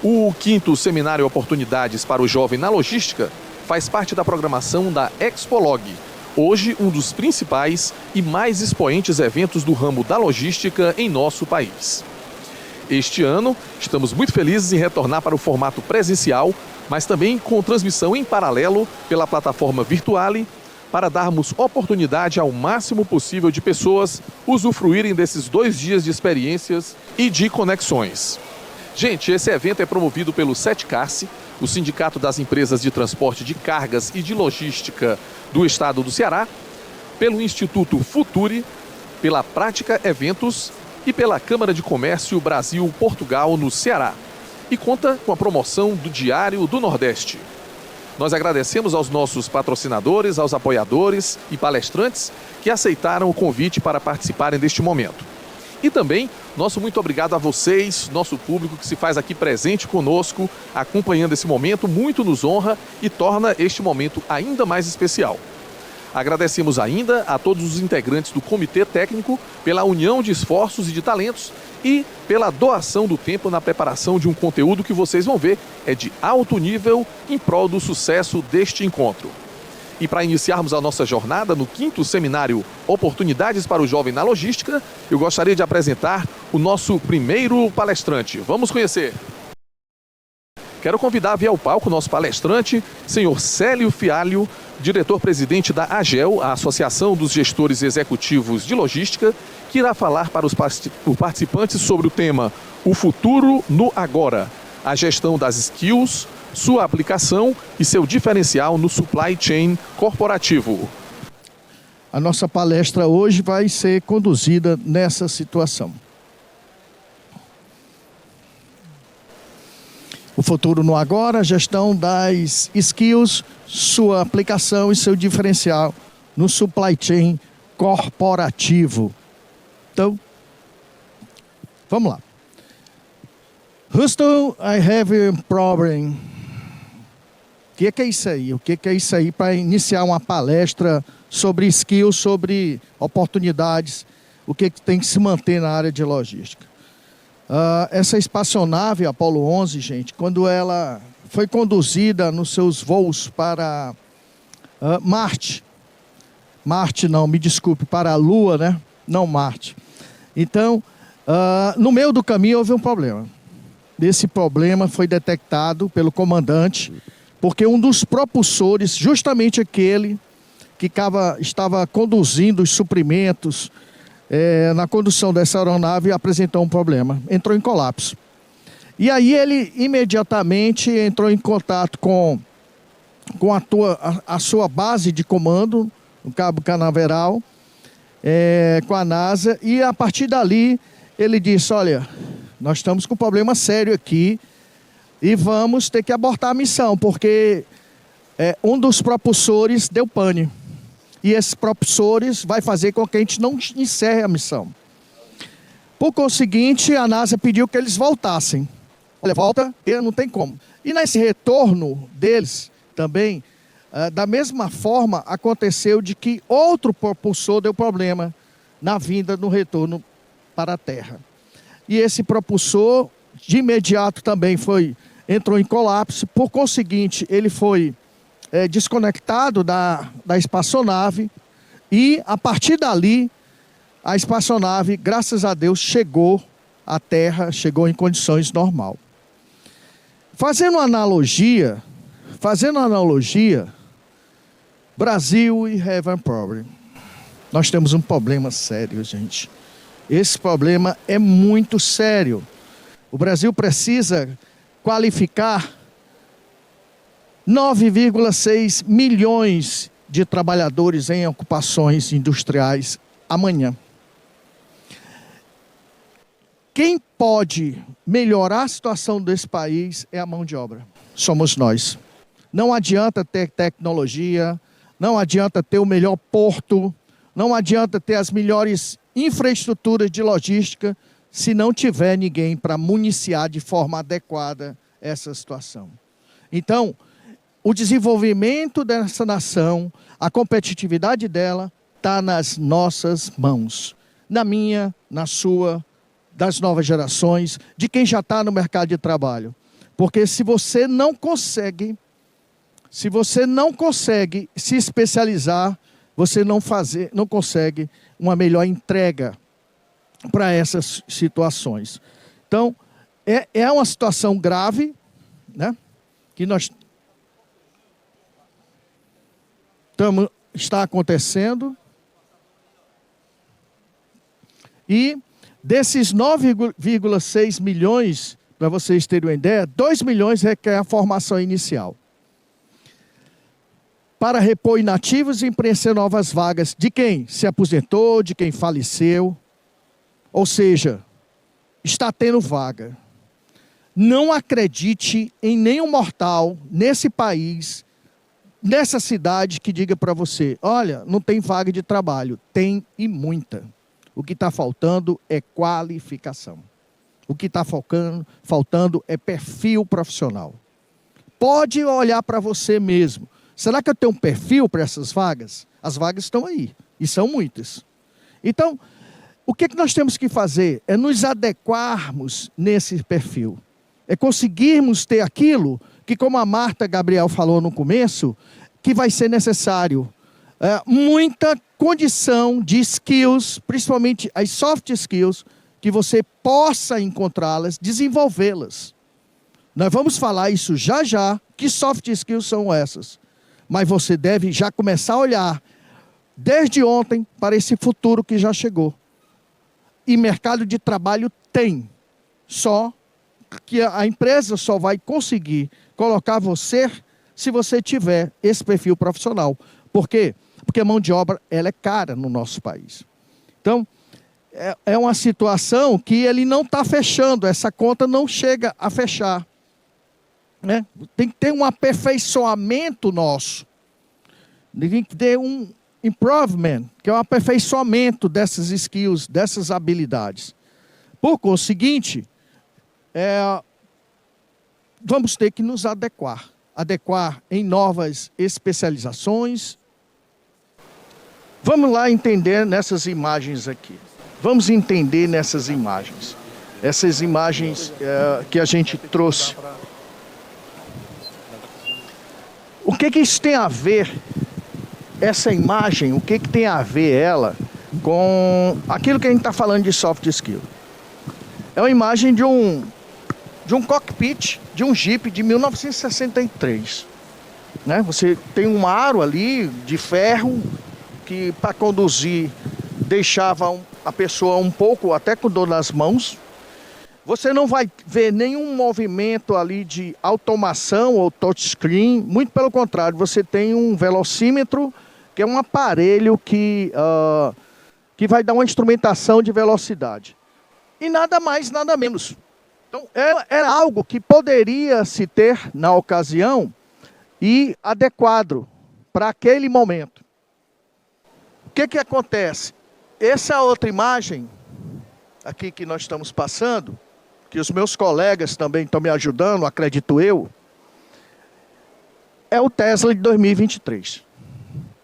O 5º Seminário Oportunidades para o Jovem na Logística faz parte da programação da Expolog, hoje um dos principais e mais expoentes eventos do ramo da logística em nosso país. Este ano, estamos muito felizes em retornar para o formato presencial, mas também com transmissão em paralelo pela plataforma Virtuale, para darmos oportunidade ao máximo possível de pessoas usufruírem desses 2 dias de experiências e de conexões. Gente, esse evento é promovido pelo SETCARSE, o Sindicato das Empresas de Transporte de Cargas e de Logística do Estado do Ceará, pelo Instituto Futuri, pela Prática Eventos e pela Câmara de Comércio Brasil-Portugal no Ceará, e conta com a promoção do Diário do Nordeste. Nós agradecemos aos nossos patrocinadores, aos apoiadores e palestrantes que aceitaram o convite para participarem deste momento. E também, nosso muito obrigado a vocês, nosso público que se faz aqui presente conosco, acompanhando esse momento, muito nos honra e torna este momento ainda mais especial. Agradecemos ainda a todos os integrantes do Comitê Técnico pela união de esforços e de talentos e pela doação do tempo na preparação de um conteúdo que vocês vão ver é de alto nível em prol do sucesso deste encontro. E para iniciarmos a nossa jornada no 5º Seminário Oportunidades para o Jovem na Logística, eu gostaria de apresentar o nosso primeiro palestrante. Vamos conhecer. Quero convidar a vir ao palco o nosso palestrante, senhor Célio Fialho, diretor-presidente da AGEL, a Associação dos Gestores Executivos de Logística, que irá falar para os participantes sobre o tema O Futuro no Agora, a gestão das skills, sua aplicação e seu diferencial no supply chain corporativo. A nossa palestra hoje vai ser conduzida nessa situação. O futuro no agora, a gestão das skills, sua aplicação e seu diferencial no supply chain corporativo. Então, vamos lá. Houston, I have a problem. O que é isso aí? O que é isso aí para iniciar uma palestra sobre skills, sobre oportunidades, o que tem que se manter na área de logística? Essa espaçonave Apollo 11, gente, quando ela foi conduzida nos seus voos para Marte, para a Lua, né? Não Marte. Então, no meio do caminho houve um problema. Esse problema foi detectado pelo comandante, porque um dos propulsores, justamente aquele que estava conduzindo os suprimentos na condução dessa aeronave, apresentou um problema, entrou em colapso. E aí ele imediatamente entrou em contato com a sua base de comando, no Cabo Canaveral, com a NASA, e a partir dali ele disse: olha, nós estamos com um problema sério aqui e vamos ter que abortar a missão, porque um dos propulsores deu pane. E esses propulsores vai fazer com que a gente não encerre a missão. Por conseguinte, a NASA pediu que eles voltassem. Olha, volta, não tem como. E nesse retorno deles também, da mesma forma, aconteceu de que outro propulsor deu problema na vinda, no retorno para a Terra. E esse propulsor, de imediato, também entrou em colapso. Por conseguinte, ele foi desconectado da espaçonave e, a partir dali, a espaçonave, graças a Deus, chegou à Terra, chegou em condições normais. Fazendo analogia, Brasil e have a problem. Nós temos um problema sério, gente. Esse problema é muito sério. O Brasil precisa qualificar 9,6 milhões de trabalhadores em ocupações industriais amanhã. Quem pode melhorar a situação desse país é a mão de obra. Somos nós. Não adianta ter tecnologia, não adianta ter o melhor porto, não adianta ter as melhores infraestruturas de logística se não tiver ninguém para municiar de forma adequada essa situação. Então, o desenvolvimento dessa nação, a competitividade dela, está nas nossas mãos. Na minha, na sua, das novas gerações, de quem já está no mercado de trabalho. Porque se você não consegue se especializar, você não consegue uma melhor entrega para essas situações. Então, é uma situação grave, né, que está acontecendo. E desses 9,6 milhões, para vocês terem uma ideia, 2 milhões requer a formação inicial. Para repor inativos e preencher novas vagas de quem se aposentou, de quem faleceu. Ou seja, está tendo vaga. Não acredite em nenhum mortal nesse país, nessa cidade, que diga para você: olha, não tem vaga de trabalho. Tem, e muita. O que está faltando é qualificação. O que está faltando é perfil profissional. Pode olhar para você mesmo. Será que eu tenho um perfil para essas vagas? As vagas estão aí, e são muitas. Então, o que nós temos que fazer? É nos adequarmos nesse perfil. É conseguirmos ter aquilo que, como a Marta Gabriel falou no começo, que vai ser necessário. Muita condição de skills, principalmente as soft skills, que você possa encontrá-las, desenvolvê-las. Nós vamos falar isso já já, que soft skills são essas. Mas você deve já começar a olhar, desde ontem, para esse futuro que já chegou. E mercado de trabalho tem, só que a empresa só vai conseguir colocar você se você tiver esse perfil profissional. Por quê? Porque a mão de obra ela é cara no nosso país. Então, é uma situação que ele não está fechando, essa conta não chega a fechar. Né? Tem que ter um aperfeiçoamento nosso. Tem que ter um improvement, que é um aperfeiçoamento dessas skills, dessas habilidades. Por conseguinte, vamos ter que nos adequar em novas especializações. Vamos lá entender nessas imagens aqui. Vamos entender nessas imagens. Essas imagens que a gente trouxe. O que isso tem a ver, essa imagem, o que tem a ver ela com aquilo que a gente está falando de soft skill? É uma imagem de um cockpit de um Jeep de 1963. Né? Você tem um aro ali de ferro que, para conduzir, deixava a pessoa um pouco até com dor nas mãos. Você não vai ver nenhum movimento ali de automação ou touchscreen. Muito pelo contrário, você tem um velocímetro, que é um aparelho que vai dar uma instrumentação de velocidade. E nada mais, nada menos. Então, era algo que poderia se ter na ocasião e adequado para aquele momento. O que acontece? Essa outra imagem, aqui que nós estamos passando, que os meus colegas também estão me ajudando, acredito eu, é o Tesla de 2023.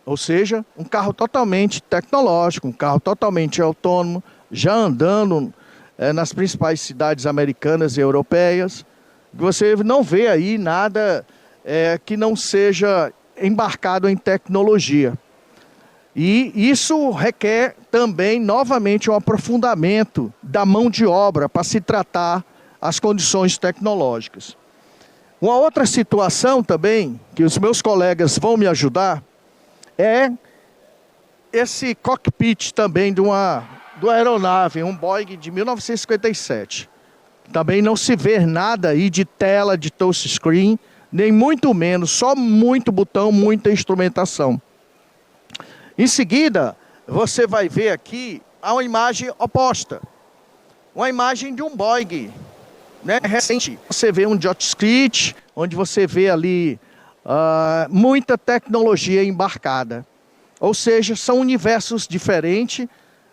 Ou seja, um carro totalmente tecnológico, um carro totalmente autônomo, já andando nas principais cidades americanas e europeias. Você não vê aí nada que não seja embarcado em tecnologia. E isso requer também, novamente, um aprofundamento da mão de obra para se tratar as condições tecnológicas. Uma outra situação também, que os meus colegas vão me ajudar, é esse cockpit também de uma aeronave, um Boeing de 1957. Também não se vê nada aí de tela de touchscreen, nem muito menos, só muito botão, muita instrumentação. Em seguida, você vai ver aqui uma imagem oposta. Uma imagem de um Boeing, né, recente. Você vê um joystick, onde você vê ali muita tecnologia embarcada. Ou seja, são universos diferentes,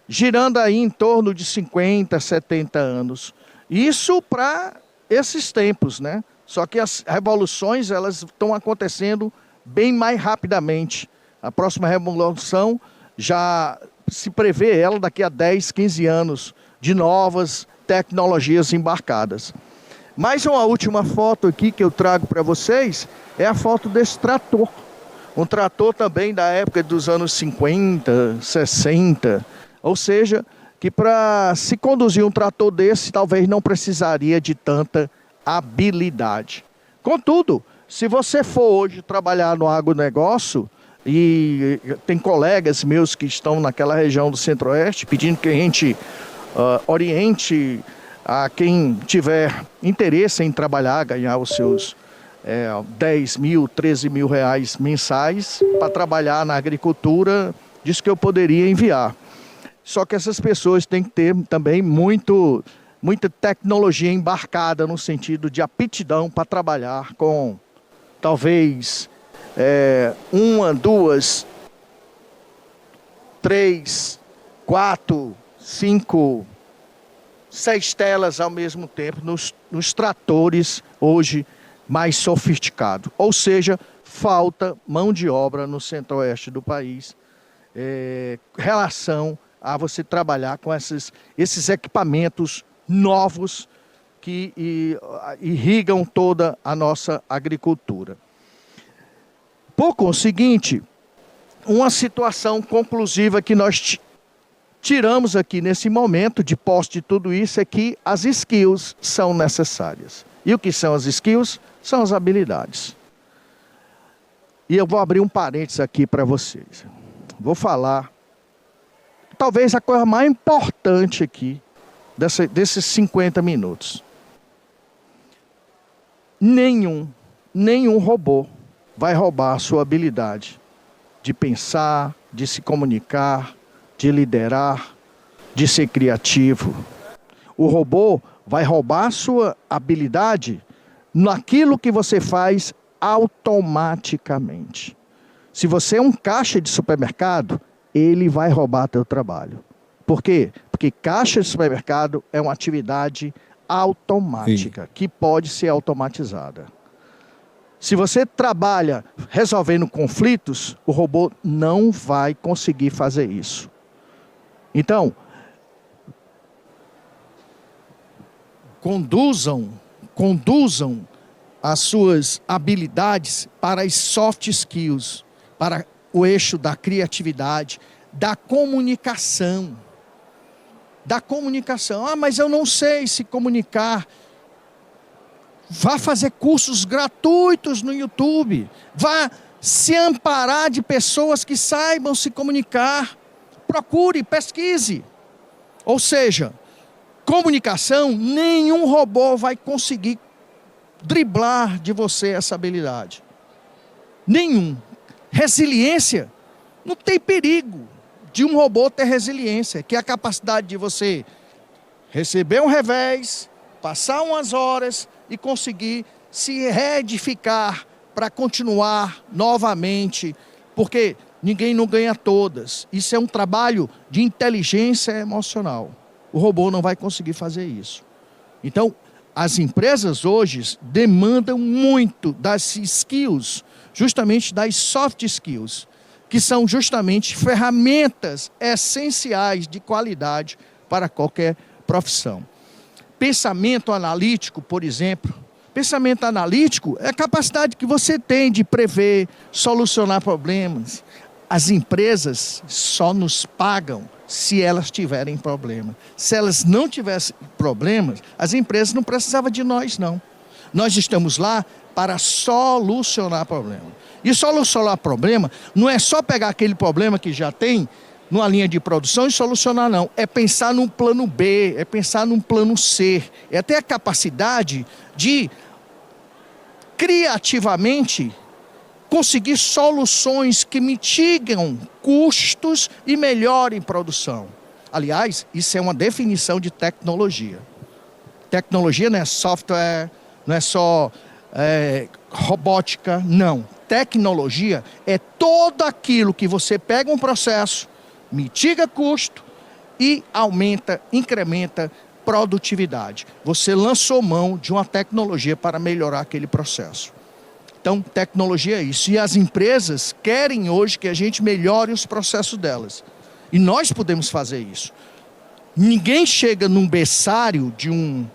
girando aí em torno de 50, 70 anos. Isso para esses tempos, né? Só que as revoluções, elas estão acontecendo bem mais rapidamente. A próxima revolução já se prevê ela daqui a 10, 15 anos, de novas tecnologias embarcadas. Mais uma última foto aqui que eu trago para vocês é a foto desse trator. Um trator também da época dos anos 50, 60, ou seja, que para se conduzir um trator desse talvez não precisaria de tanta habilidade. Contudo, se você for hoje trabalhar no agronegócio, e tem colegas meus que estão naquela região do Centro-Oeste pedindo que a gente oriente a quem tiver interesse em trabalhar, ganhar os seus 10 mil, 13 mil reais mensais para trabalhar na agricultura, disse que eu poderia enviar. Só que essas pessoas têm que ter também muita tecnologia embarcada no sentido de aptidão para trabalhar com talvez 1, 2, 3, 4, 5, 6 telas ao mesmo tempo nos tratores hoje mais sofisticados. Ou seja, falta mão de obra no centro-oeste do país, relação a você trabalhar com esses equipamentos novos que irrigam toda a nossa agricultura. Por conseguinte, uma situação conclusiva que nós tiramos aqui nesse momento de posse de tudo isso é que as skills são necessárias. E o que são as skills? São as habilidades. E eu vou abrir um parênteses aqui para vocês. Vou falar, talvez a coisa mais importante aqui, desses 50 minutos. Nenhum robô vai roubar a sua habilidade de pensar, de se comunicar, de liderar, de ser criativo. O robô vai roubar a sua habilidade naquilo que você faz automaticamente. Se você é um caixa de supermercado, ele vai roubar teu trabalho. Por quê? Porque caixa de supermercado é uma atividade automática, que pode ser automatizada. Se você trabalha resolvendo conflitos, o robô não vai conseguir fazer isso. Então, conduzam as suas habilidades para as soft skills, para o eixo da criatividade, da comunicação. Ah, mas eu não sei se comunicar. Vá fazer cursos gratuitos no YouTube. Vá se amparar de pessoas que saibam se comunicar. Procure, pesquise. Ou seja, comunicação, nenhum robô vai conseguir driblar de você essa habilidade. Nenhum. Resiliência, não tem perigo de um robô ter resiliência, que é a capacidade de você receber um revés, passar umas horas e conseguir se reedificar para continuar novamente, porque ninguém não ganha todas. Isso é um trabalho de inteligência emocional. O robô não vai conseguir fazer isso. Então, as empresas hoje demandam muito das skills, justamente das soft skills, que são justamente ferramentas essenciais de qualidade para qualquer profissão. Pensamento analítico, por exemplo. Pensamento analítico é a capacidade que você tem de prever, solucionar problemas. As empresas só nos pagam se elas tiverem problema. Se elas não tivessem problemas, as empresas não precisavam de nós, não. Nós estamos lá para solucionar problema. E solucionar problema não é só pegar aquele problema que já tem numa linha de produção e solucionar, não. É pensar num plano B, é pensar num plano C. É ter a capacidade de, criativamente, conseguir soluções que mitigam custos e melhorem produção. Aliás, isso é uma definição de tecnologia. Tecnologia não é software, não é só robótica, não. Tecnologia é todo aquilo que você pega um processo, mitiga custo e aumenta, incrementa produtividade. Você lançou mão de uma tecnologia para melhorar aquele processo. Então, tecnologia é isso. E as empresas querem hoje que a gente melhore os processos delas. E nós podemos fazer isso. Ninguém chega num berçário de um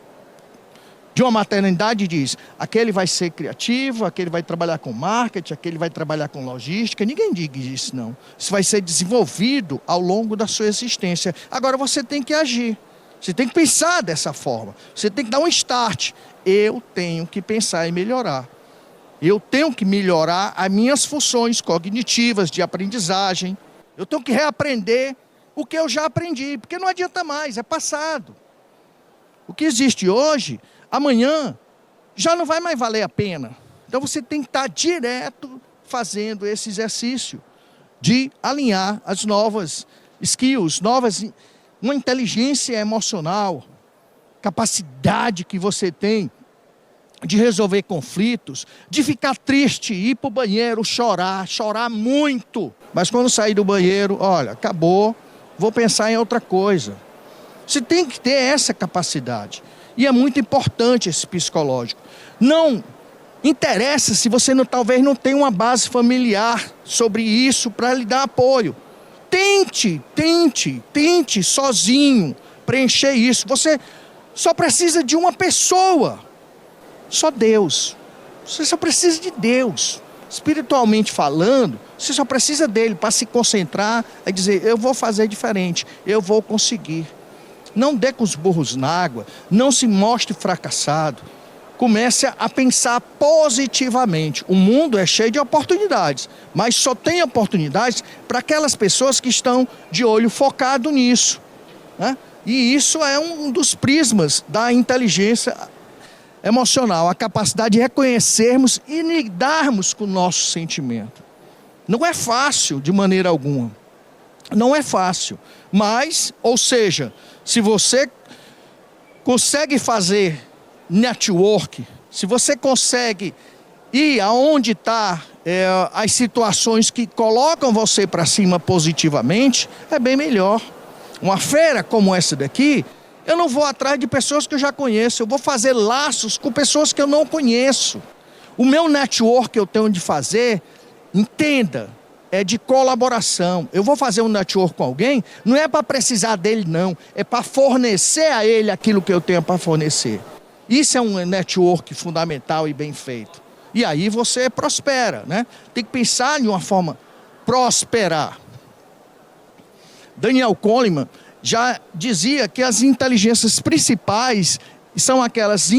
de uma maternidade diz, aquele vai ser criativo, aquele vai trabalhar com marketing, aquele vai trabalhar com logística. Ninguém diz isso, não. Isso vai ser desenvolvido ao longo da sua existência. Agora você tem que agir. Você tem que pensar dessa forma. Você tem que dar um start. Eu tenho que pensar em melhorar. Eu tenho que melhorar as minhas funções cognitivas de aprendizagem. Eu tenho que reaprender o que eu já aprendi, porque não adianta mais, é passado. O que existe hoje, amanhã, já não vai mais valer a pena. Então você tem que estar direto fazendo esse exercício de alinhar as novas skills, uma inteligência emocional, capacidade que você tem de resolver conflitos, de ficar triste, ir para o banheiro, chorar muito. Mas quando sair do banheiro, olha, acabou, vou pensar em outra coisa. Você tem que ter essa capacidade. E é muito importante esse psicológico. Não interessa se você talvez não tenha uma base familiar sobre isso para lhe dar apoio. Tente sozinho preencher isso. Você só precisa de uma pessoa. Só Deus. Você só precisa de Deus. Espiritualmente falando, você só precisa dele para se concentrar e dizer, eu vou fazer diferente, eu vou conseguir. Não dê com os burros na água, não se mostre fracassado. Comece a pensar positivamente. O mundo é cheio de oportunidades, mas só tem oportunidades para aquelas pessoas que estão de olho focado nisso, né? E isso é um dos prismas da inteligência emocional, a capacidade de reconhecermos e lidarmos com o nosso sentimento. Não é fácil de maneira alguma. Não é fácil. Mas, ou seja, se você consegue fazer network, se você consegue ir aonde está as situações que colocam você para cima positivamente, é bem melhor. Uma feira como essa daqui, eu não vou atrás de pessoas que eu já conheço, eu vou fazer laços com pessoas que eu não conheço. O meu network eu tenho de fazer, entenda, é de colaboração. Eu vou fazer um network com alguém, não é para precisar dele não, é para fornecer a ele aquilo que eu tenho para fornecer. Isso é um network fundamental e bem feito. E aí você prospera, né? Tem que pensar de uma forma prosperar. Daniel Goleman já dizia que as inteligências principais são aquelas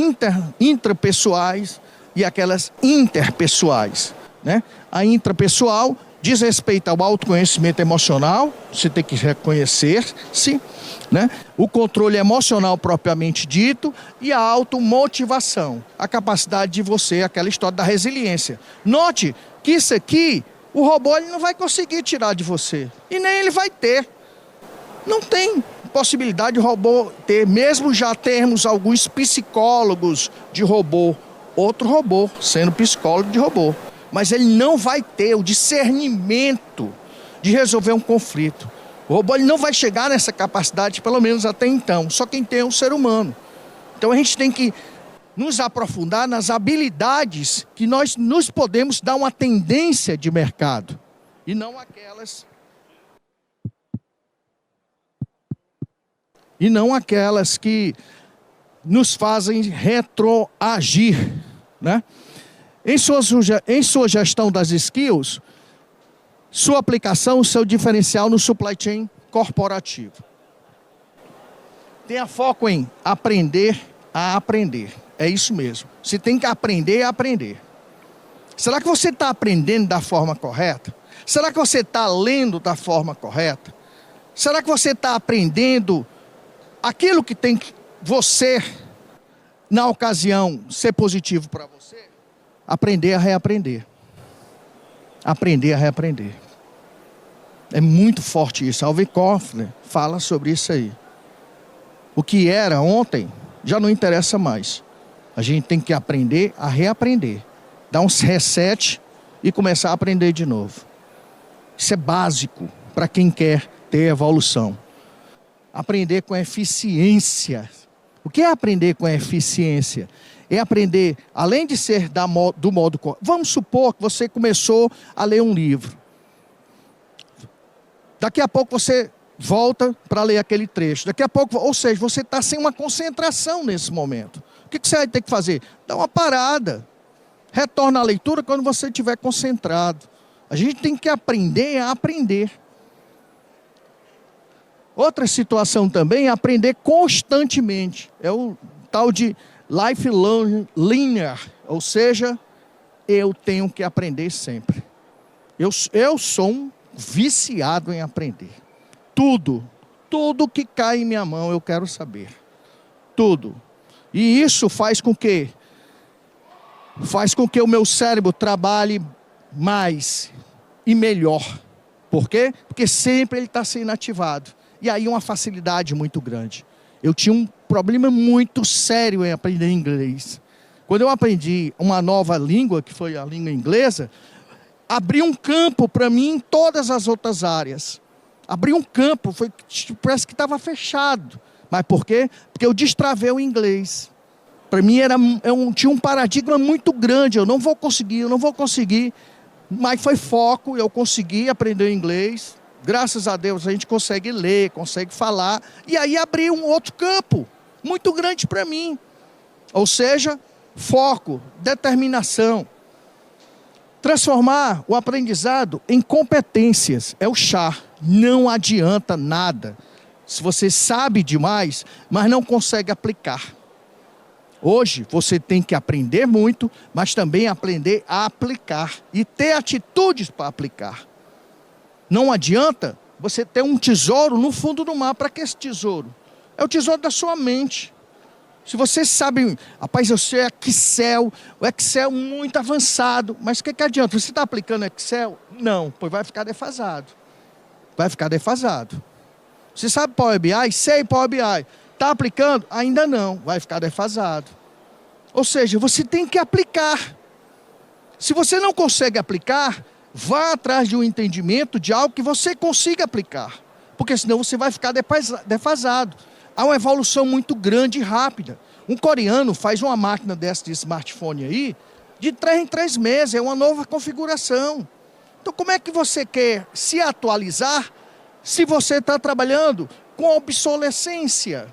intrapessoais e aquelas interpessoais, né? A intrapessoal diz respeito ao autoconhecimento emocional, você tem que reconhecer-se, né? O controle emocional propriamente dito e a automotivação, a capacidade de você, aquela história da resiliência. Note que isso aqui, o robô ele não vai conseguir tirar de você e nem ele vai ter. Não tem possibilidade de robô ter, mesmo já termos alguns psicólogos de robô, outro robô sendo psicólogo de robô. Mas ele não vai ter o discernimento de resolver um conflito. O robô ele não vai chegar nessa capacidade, pelo menos até então. Só quem tem é o ser humano. Então a gente tem que nos aprofundar nas habilidades que nós nos podemos dar uma tendência de mercado. E não aquelas que nos fazem retroagir, né? Em sua gestão das skills, sua aplicação, seu diferencial no supply chain corporativo. Tenha foco em aprender a aprender. É isso mesmo. Você tem que aprender a aprender. Será que você está aprendendo da forma correta? Será que você está lendo da forma correta? Será que você está aprendendo aquilo que tem que você, na ocasião, ser positivo para você? Aprender a reaprender. Aprender a reaprender. É muito forte isso. Alvin Toffler fala sobre isso aí. O que era ontem já não interessa mais. A gente tem que aprender a reaprender. Dar um reset e começar a aprender de novo. Isso é básico para quem quer ter evolução. Aprender com eficiência. O que é aprender com eficiência? É aprender, além de ser do modo correto. Vamos supor que você começou a ler um livro. Daqui a pouco você volta para ler aquele trecho. Daqui a pouco, ou seja, você está sem uma concentração nesse momento. O que você vai ter que fazer? Dá uma parada. Retorna à leitura quando você estiver concentrado. A gente tem que aprender a aprender. Outra situação também é aprender constantemente. É o tal de lifelong learner, ou seja, eu tenho que aprender sempre. Eu sou um viciado em aprender. Tudo que cai em minha mão eu quero saber. Tudo. E isso faz com que o meu cérebro trabalhe mais e melhor. Por quê? Porque sempre ele está sendo ativado. E aí uma facilidade muito grande. Eu tinha um problema muito sério em aprender inglês. Quando eu aprendi uma nova língua, que foi a língua inglesa, abriu um campo para mim em todas as outras áreas. Abriu um campo, parece que estava fechado. Mas por quê? Porque eu destravei o inglês. Para mim tinha um paradigma muito grande. Eu não vou conseguir. Mas foi foco, eu consegui aprender inglês. Graças a Deus a gente consegue ler, consegue falar. E aí abriu um outro campo muito grande para mim. Ou seja, foco, determinação. Transformar o aprendizado em competências. É o chá. Não adianta nada se você sabe demais, mas não consegue aplicar. Hoje você tem que aprender muito, mas também aprender a aplicar e ter atitudes para aplicar. Não adianta você ter um tesouro no fundo do mar. Para que esse tesouro? É o tesouro da sua mente. Se você sabe, rapaz, eu sei Excel, o Excel é muito avançado, mas o que adianta? Você está aplicando Excel? Não, pois vai ficar defasado. Vai ficar defasado. Você sabe Power BI? Sei Power BI. Está aplicando? Ainda não, vai ficar defasado. Ou seja, você tem que aplicar. Se você não consegue aplicar, vá atrás de um entendimento de algo que você consiga aplicar. Porque senão você vai ficar defasado. Há uma evolução muito grande e rápida. Um coreano faz uma máquina dessa de smartphone aí, de 3 em 3 meses, é uma nova configuração. Então como é que você quer se atualizar se você está trabalhando com obsolescência?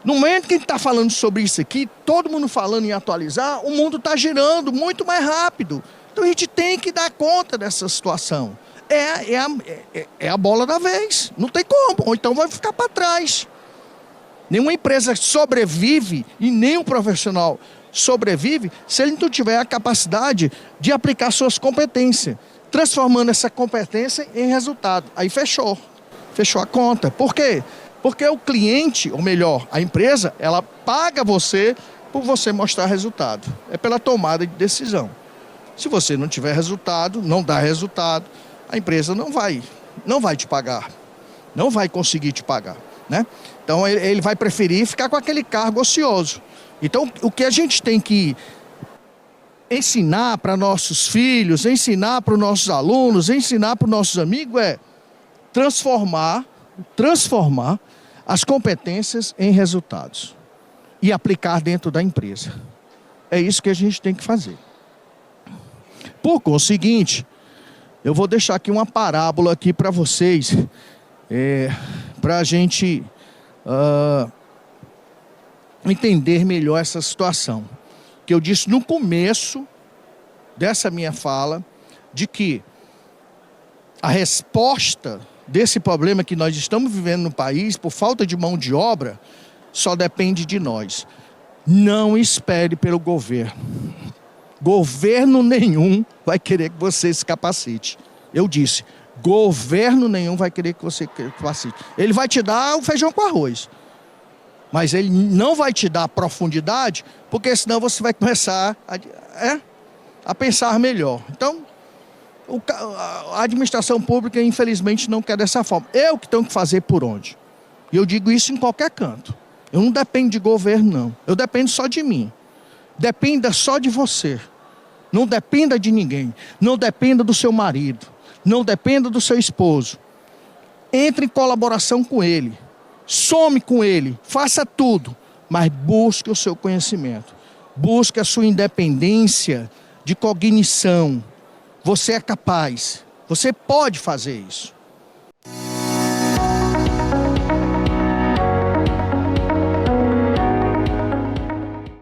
No momento que a gente está falando sobre isso aqui, todo mundo falando em atualizar, o mundo está girando muito mais rápido. Então a gente tem que dar conta dessa situação. É a bola da vez, não tem como, ou então vai ficar para trás. Nenhuma empresa sobrevive e nenhum profissional sobrevive se ele não tiver a capacidade de aplicar suas competências, transformando essa competência em resultado. Aí fechou a conta. Por quê? Porque o cliente, ou melhor, a empresa, ela paga você por você mostrar resultado. É pela tomada de decisão. Se você não tiver resultado, não dá resultado, a empresa não vai te pagar, não vai conseguir te pagar, né? Então ele vai preferir ficar com aquele cargo ocioso. Então o que a gente tem que ensinar para nossos filhos, ensinar para os nossos alunos, ensinar para os nossos amigos é transformar as competências em resultados e aplicar dentro da empresa. É isso que a gente tem que fazer. Por conseguinte, eu vou deixar aqui uma parábola aqui para vocês, para a gente entender melhor essa situação. Que eu disse no começo dessa minha fala, de que a resposta desse problema que nós estamos vivendo no país, por falta de mão de obra, só depende de nós. Não espere pelo governo. Governo nenhum vai querer que você se capacite. Eu disse, governo nenhum vai querer que você se capacite. Ele vai te dar o feijão com arroz. Mas ele não vai te dar profundidade, porque senão você vai começar a pensar melhor. Então, a administração pública, infelizmente, não quer dessa forma. Eu que tenho que fazer por onde? E eu digo isso em qualquer canto. Eu não dependo de governo, não. Eu dependo só de mim. Dependa só de você. Não dependa de ninguém. Não dependa do seu marido. Não dependa do seu esposo. Entre em colaboração com ele. Some com ele. Faça tudo. Mas busque o seu conhecimento. Busque a sua independência de cognição. Você é capaz. Você pode fazer isso.